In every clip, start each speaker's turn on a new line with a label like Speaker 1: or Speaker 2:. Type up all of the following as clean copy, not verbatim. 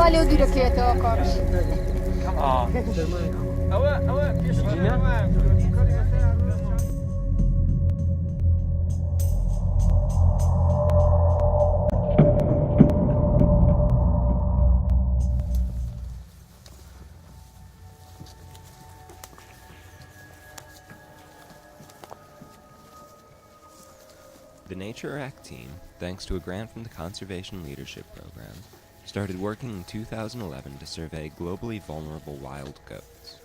Speaker 1: عليه وديره كيته وكارش.
Speaker 2: The Nature Iraq team, thanks to a grant from the Conservation Leadership Program, started working in 2011 to survey globally vulnerable wild goats.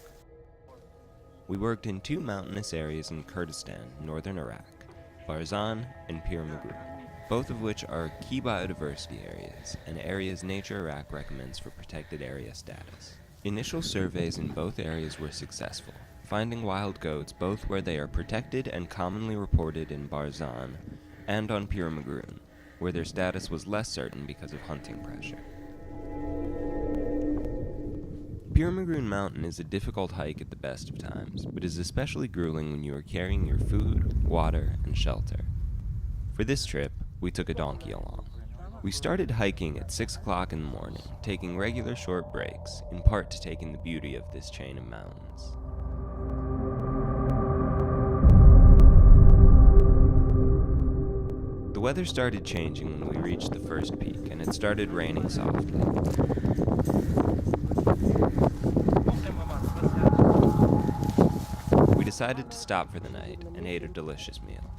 Speaker 2: We worked in 2 mountainous areas in Kurdistan, northern Iraq, Barzan and Piramagrun, both of which are key biodiversity areas and areas Nature Iraq recommends for protected area status. Initial surveys in both areas were successful, finding wild goats both where they are protected and commonly reported in Barzan, and on Piramagrun, where their status was less certain because of hunting pressure. Piramagrun Mountain is a difficult hike at the best of times, but is especially grueling when you are carrying your food, water, and shelter. For this trip, we took a donkey along. We started hiking at 6 o'clock in the morning, taking regular short breaks, in part to take in the beauty of this chain of mountains. The weather started changing when we reached the first peak, and it started raining softly. We decided to stop for the night and ate a delicious meal.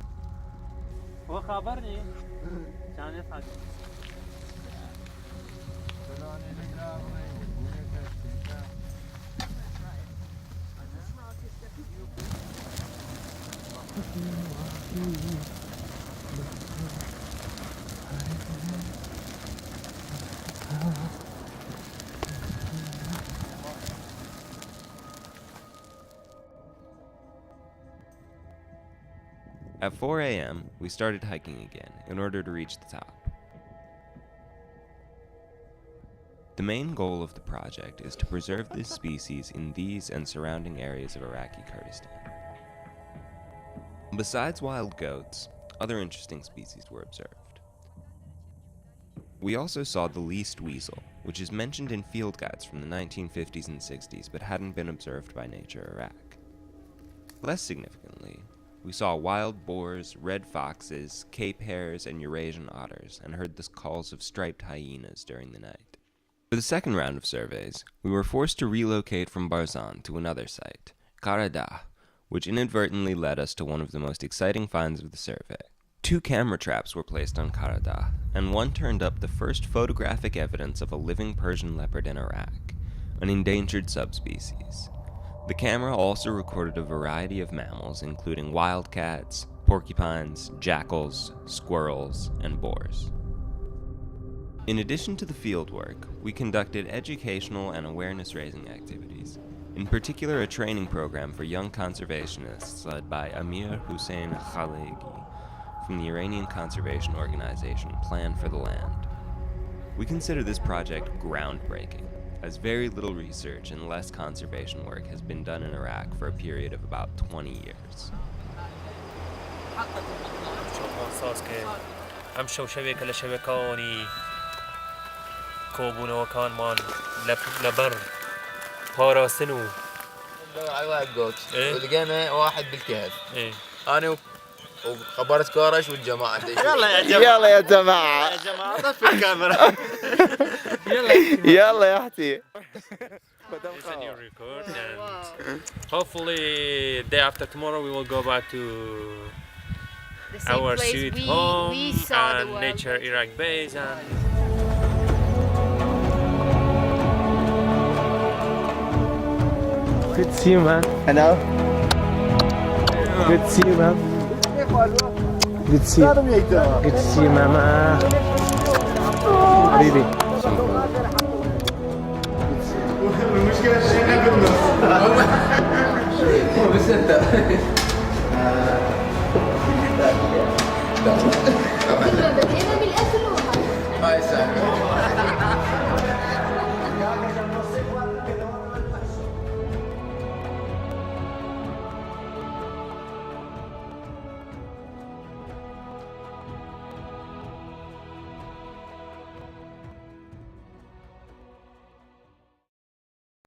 Speaker 2: At 4 a.m., we started hiking again in order to reach the top. The main goal of the project is to preserve this species in these and surrounding areas of Iraqi Kurdistan. Besides wild goats, other interesting species were observed. We also saw the least weasel, which is mentioned in field guides from the 1950s and 60s but hadn't been observed by Nature Iraq. Less significantly, we saw wild boars, red foxes, Cape hares, and Eurasian otters, and heard the calls of striped hyenas during the night. For the second round of surveys, we were forced to relocate from Barzan to another site, Karadah, which inadvertently led us to one of the most exciting finds of the survey. 2 camera traps were placed on Karadah, and one turned up the first photographic evidence of a living Persian leopard in Iraq, an endangered subspecies. The camera also recorded a variety of mammals, including wildcats, porcupines, jackals, squirrels, and boars. In addition to the fieldwork, we conducted educational and awareness-raising activities, in particular a training program for young conservationists led by Amir Hussein Khalegi from the Iranian conservation organization Plan for the Land. We consider this project groundbreaking, as very little research and less conservation work has been done in Iraq for a period of about 20 years.
Speaker 3: وخبرت كورش والجماعة
Speaker 4: يلا يا جماعة
Speaker 3: طفي الكاميرا
Speaker 4: يلا يا اختي.
Speaker 5: It's a new record, and hopefully day after tomorrow we will go back to our sweet home and Nature Iraq base. And
Speaker 4: good to see you, man. Hello. Good to see you, man. Good to see you. Good to see you, mama. حبيبي.
Speaker 3: المشكلة الشيخ بالنص. بس انت